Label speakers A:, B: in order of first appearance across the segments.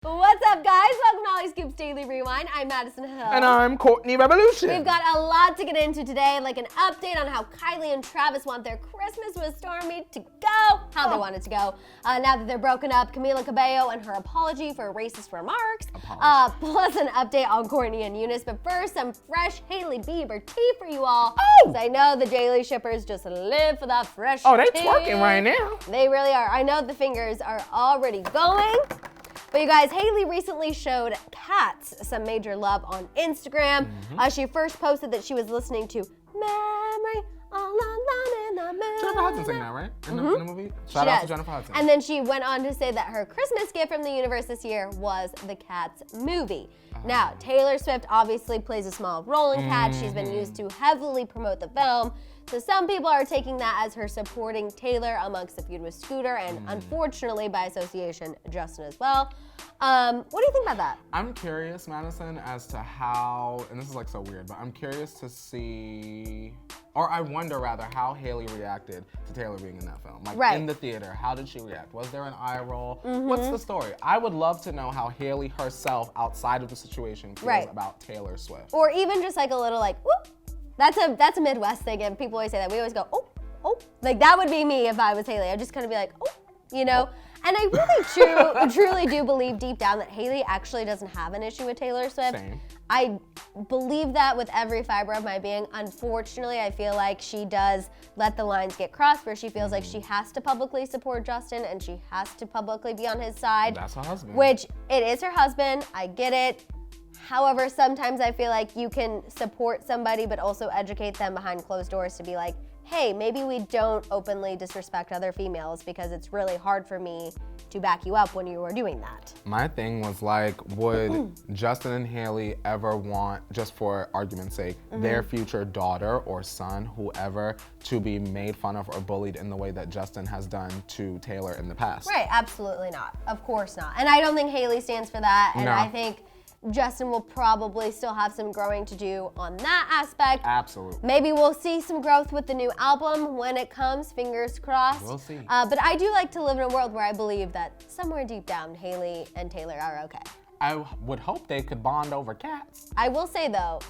A: What's up, guys? Welcome to Hollyscoop's Daily Rewind. I'm Madison Hill.
B: And I'm Kourtney Revolution.
A: We've got a lot to get into today, like an update on how Kylie and Travis want their Christmas with Stormi to go, how they want it to go. Now that they're broken up, Camila Cabello and her apology for racist remarks. Plus an update on Kourtney and Younes. But first, some fresh Hailey Bieber tea for you all. Oh! I know the daily shippers just live for that fresh tea.
B: Oh, they twerking right now.
A: They really are. I know the fingers are already going. But you guys, Hailey recently showed Cats some major love on Instagram. She first posted that she was listening to Memory All Alone in the Moon.
B: Jennifer Hudson sang that, right? In the movie? Shout out to Jennifer Hudson.
A: And then she went on to say that her Christmas gift from the universe this year was the Cats movie. Now, Taylor Swift obviously plays a small role in Cats. She's been used to heavily promote the film. So some people are taking that as her supporting Taylor amongst the feud with Scooter and unfortunately by association, Justin as well. What do you think about that?
B: I'm curious, Madison, as to how, and this is like so weird, but I'm curious to see, or I wonder rather, how Hailey reacted to Taylor being in that film. Like in the theater, how did she react? Was there an eye roll? What's the story? I would love to know how Hailey herself, outside of the situation, feels about Taylor Swift.
A: Or even just like a little like, whoop. That's a Midwest thing, and people always say that. We always go, oh, oh. Like that would be me if I was Hailey. I'd just kind of be like, oh, you know? And I really truly do believe deep down that Hailey actually doesn't have an issue with Taylor Swift.
B: Same.
A: I believe that with every fiber of my being. Unfortunately, I feel like she does let the lines get crossed where she feels like she has to publicly support Justin and she has to publicly be on his side.
B: That's her husband.
A: Which, it is her husband, I get it. However, sometimes I feel like you can support somebody but also educate them behind closed doors to be like, hey, maybe we don't openly disrespect other females because it's really hard for me to back you up when you are doing that.
B: My thing was like, would Justin and Hailey ever want, just for argument's sake, their future daughter or son, whoever, to be made fun of or bullied in the way that Justin has done to Taylor in the past?
A: Right, absolutely not. Of course not. And I don't think Hailey stands for that. And I think Justin will probably still have some growing to do on that aspect.
B: Absolutely.
A: Maybe we'll see some growth with the new album when it comes, fingers crossed.
B: We'll see.
A: But I do like to live in a world where I believe that somewhere deep down, Hailey and Taylor are okay.
B: I would hope they could bond over Cats.
A: I will say though,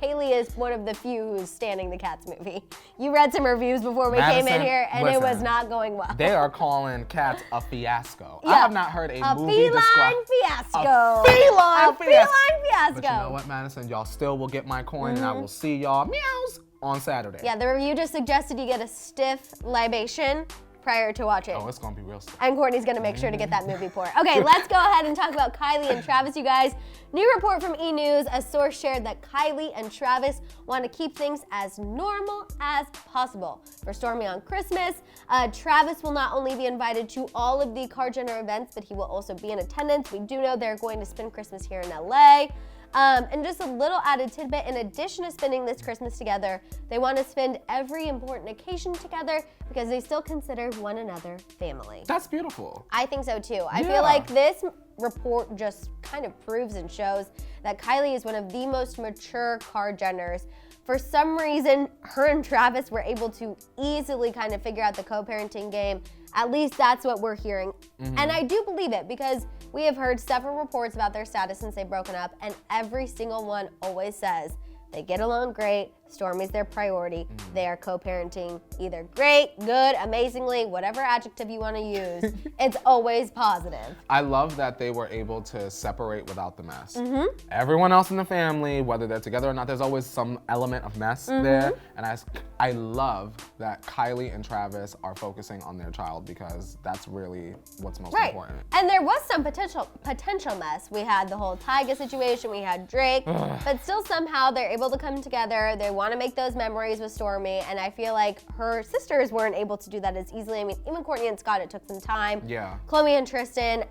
A: Hailey is one of the few who's standing the Cats movie. You read some reviews before we came in here, and it was not going well.
B: They are calling Cats a fiasco.
A: Yeah.
B: I have not heard a movie describe
A: fiasco.
B: A feline
A: fiasco.
B: But you know what, Madison? Y'all still will get my coin, and I will see y'all meows on Saturday.
A: Yeah, the review just suggested you get a stiff libation prior to watching.
B: Oh, it's gonna be real stiff.
A: And Kourtney's gonna make sure to get that movie pour. Okay, let's go ahead and talk about Kylie and Travis, you guys. New report from E! News, a source shared that Kylie and Travis want to keep things as normal as possible. For Stormi on Christmas, Travis will not only be invited to all of the Kardashian events, but he will also be in attendance. We do know they're going to spend Christmas here in LA. And just a little added tidbit, in addition to spending this Christmas together, they want to spend every important occasion together because they still consider one another family.
B: That's beautiful.
A: I think so too. I feel like this report just kind of proves and shows that Kylie is one of the most mature Kardashians. For some reason, her and Travis were able to easily kind of figure out the co-parenting game. At least that's what we're hearing. And I do believe it because we have heard several reports about their status since they've broken up, and every single one always says they get along great, Stormi's their priority, they are co-parenting either great, good, amazingly, whatever adjective you want to use, it's always positive.
B: I love that they were able to separate without the mess. Everyone else in the family, whether they're together or not, there's always some element of mess there. And I love that Kylie and Travis are focusing on their child because that's really what's most important.
A: And there was some potential mess. We had the whole Tyga situation, we had Drake, but still somehow they're able to come together. They want to make those memories with Stormi, and I feel like her sisters weren't able to do that as easily. I mean, even Kourtney and Scott, it took some time.
B: Yeah.
A: Chloe and Tristan,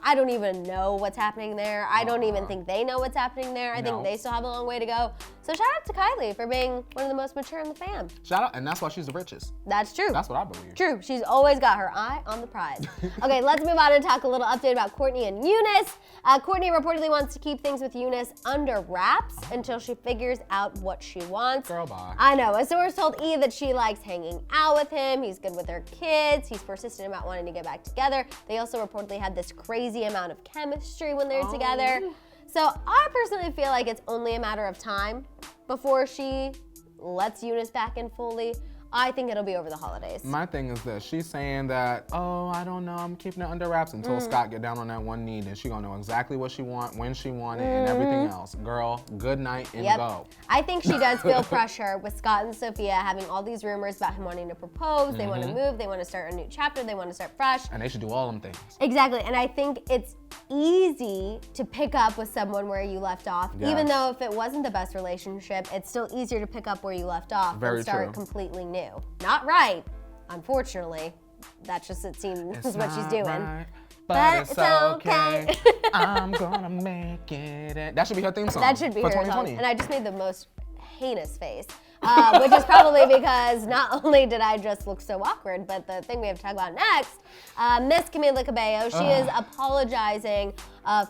A: I don't even know what's happening there. I don't even think they know what's happening there. I think they still have a long way to go. So shout out to Kylie for being one of the most mature in the fam.
B: Shout out, and that's why she's the richest.
A: That's true.
B: That's what I believe.
A: True, she's always got her eye on the prize. Okay, let's move on and talk a little update about Kourtney and Younes. Kourtney reportedly wants to keep things with Younes under wraps until she figures out what she wants.
B: Girl, bye.
A: I know, a source told E! that she likes hanging out with him, he's good with her kids, he's persistent about wanting to get back together. They also reportedly had had this crazy amount of chemistry when they're together. So I personally feel like it's only a matter of time before she lets Younes back in fully. I think it'll be over the holidays.
B: My thing is this, she's saying that, oh, I don't know, I'm keeping it under wraps until Scott get down on that one knee, and she gonna know exactly what she want, when she want it, and everything else. Girl, good night and go.
A: I think she does feel pressure with Scott and Sophia having all these rumors about him wanting to propose, they wanna move, they wanna start a new chapter, they wanna start fresh.
B: And they should do all them things.
A: Exactly, and I think it's easy to pick up with someone where you left off.
B: Yes.
A: Even though if it wasn't the best relationship, it's still easier to pick up where you left off
B: Very
A: and start
B: true.
A: completely new. Not right, unfortunately. That's just, it seems, is what she's doing.
B: Right, but it's okay. I'm gonna make it. That should be her theme song.
A: That should be
B: for
A: her
B: 2020.
A: song. And I just made the most heinous face, which is probably because not only did I just look so awkward, but the thing we have to talk about next, Miss Camila Cabello, she is apologizing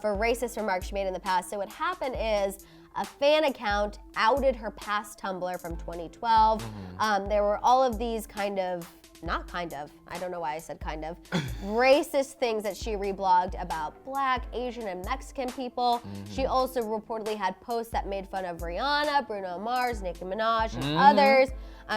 A: for racist remarks she made in the past. So what happened is a fan account outed her past Tumblr from 2012. There were all of these I don't know why I said kind of, racist things that she reblogged about Black, Asian, and Mexican people. She also reportedly had posts that made fun of Rihanna, Bruno Mars, Nicki Minaj, and others.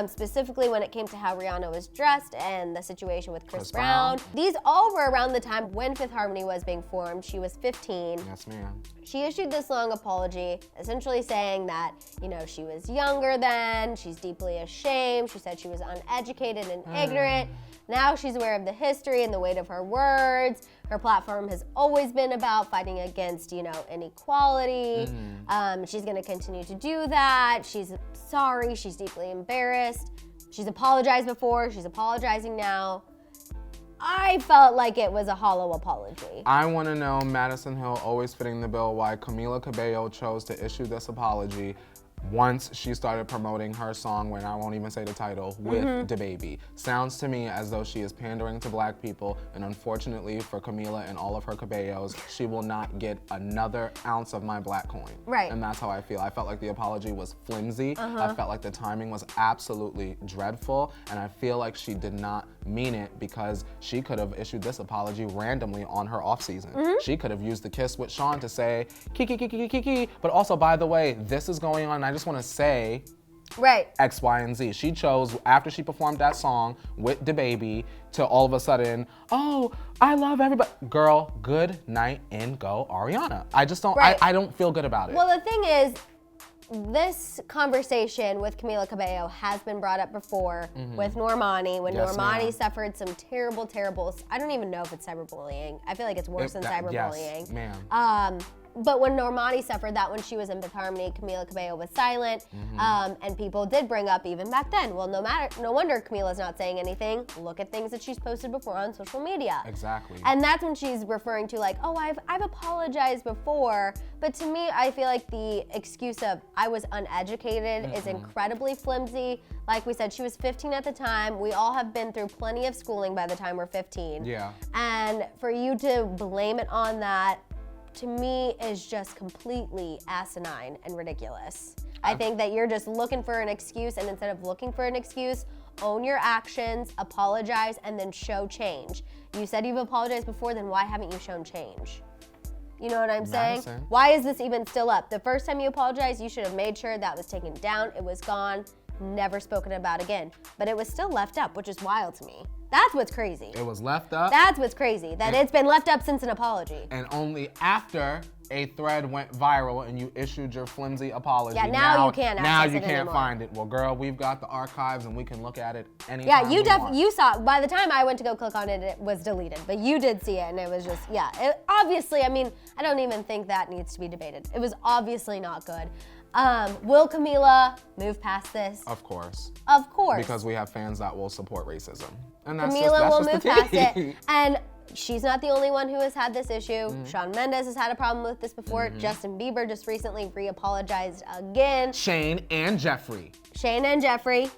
A: Specifically when it came to how Rihanna was dressed and the situation with Chris Brown. These all were around the time when Fifth Harmony was being formed. She was 15.
B: Yes, ma'am.
A: She issued this long apology, essentially saying that, you know, she was younger then, she's deeply ashamed, she said she was uneducated and ignorant. Now she's aware of the history and the weight of her words. Her platform has always been about fighting against, you know, inequality. She's gonna continue to do that. She's sorry, she's deeply embarrassed. She's apologized before, she's apologizing now. I felt like it was a hollow apology.
B: I want to know, Madison Hill always fitting the bill, why Camila Cabello chose to issue this apology once she started promoting her song, when I won't even say the title, with DaBaby. Sounds to me as though she is pandering to Black people, and unfortunately for Camila and all of her Cabellos, she will not get another ounce of my Black coin.
A: Right.
B: And that's how I feel. I felt like the apology was flimsy. I felt like the timing was absolutely dreadful, and I feel like she did not mean it, because she could have issued this apology randomly on her off season. She could have used the kiss with Sean to say, kiki, kiki, kiki, but also, by the way, this is going on, and I just want to say X, Y, and Z. She chose, after she performed that song with DaBaby, to all of a sudden, oh, I love everybody. Girl, good night and go, Ariana. I just don't, I don't feel good about it.
A: Well, the thing is, this conversation with Camila Cabello has been brought up before with Normani, when Normani suffered some terrible, I don't even know if it's cyberbullying. I feel like it's worse than cyberbullying.
B: Yes, ma'am.
A: But when Normani suffered that, when she was in Fifth Harmony, Camila Cabello was silent, and people did bring up even back then, well, no wonder Camila's not saying anything. Look at things that she's posted before on social media.
B: Exactly.
A: And that's when she's referring to like, oh, I've apologized before. But to me, I feel like the excuse of I was uneducated is incredibly flimsy. Like we said, she was 15 at the time. We all have been through plenty of schooling by the time we're 15.
B: Yeah.
A: And for you to blame it on that, to me, is just completely asinine and ridiculous. I think that you're just looking for an excuse, and instead of looking for an excuse, own your actions, apologize, and then show change. You said you've apologized before, then why haven't you shown change? You know what I'm saying? Why is this even still up? The first time you apologized, you should have made sure that was taken down, it was gone, never spoken about again. But it was still left up, which is wild to me. That's what's crazy.
B: It was left up.
A: That's what's crazy, that it's been left up since an apology.
B: And only after a thread went viral and you issued your flimsy apology.
A: Yeah, now you can't access it
B: Now you can't
A: anymore.
B: find it. Well, girl, we've got the archives and we can look at it anytime
A: Yeah,
B: want.
A: you saw, by the time I went to go click on it, it was deleted. But you did see it, and it was just, obviously, I mean, I don't even think that needs to be debated. It was obviously not good. Will Camila move past this?
B: Of course.
A: Of course.
B: Because we have fans that will support racism. And that's
A: Camila will move
B: the
A: past
B: tea.
A: it. And she's not the only one who has had this issue. Shawn Mendes has had a problem with this before. Justin Bieber just recently re-apologized again.
B: Shane and Jeffrey.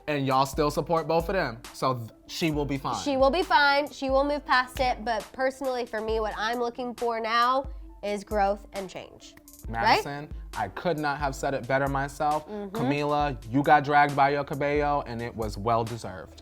A: And
B: y'all still support both of them. So she will be fine.
A: She will be fine. She will move past it. But personally, for me, what I'm looking for now is growth and change.
B: Madison, I could not have said it better myself. Camila, you got dragged by your Cabello, and it was well deserved.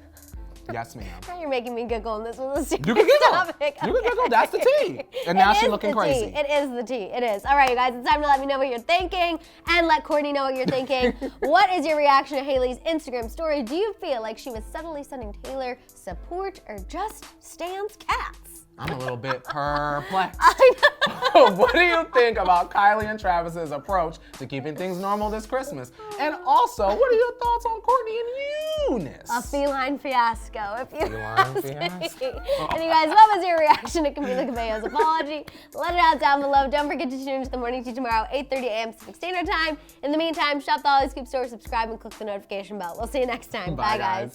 B: Yes, ma'am.
A: Now you're making me giggle, and this was a serious
B: You can giggle.
A: topic.
B: You can giggle. That's the tea. And now she's looking crazy.
A: It is the tea. It is. All right, you guys, it's time to let me know what you're thinking and let Kourtney know what you're thinking. What is your reaction to Hailey's Instagram story? Do you feel like she was subtly sending Taylor support or just stands cats?
B: I'm a little bit perplexed.
A: I know.
B: What do you think about Kylie and Travis's approach to keeping things normal this Christmas? And also, what are your thoughts on Kourtney and Younes?
A: A feline fiasco, if you
B: Feline
A: ask me.
B: fiasco.
A: And you guys, what was your reaction to Camila Cabello's apology? Let it out down below. Don't forget to tune into the Morning Tea tomorrow, 8:30 a.m. Pacific Standard Time. In the meantime, shop the Hollyscoop store, subscribe, and click the notification bell. We'll see you next time. Bye guys.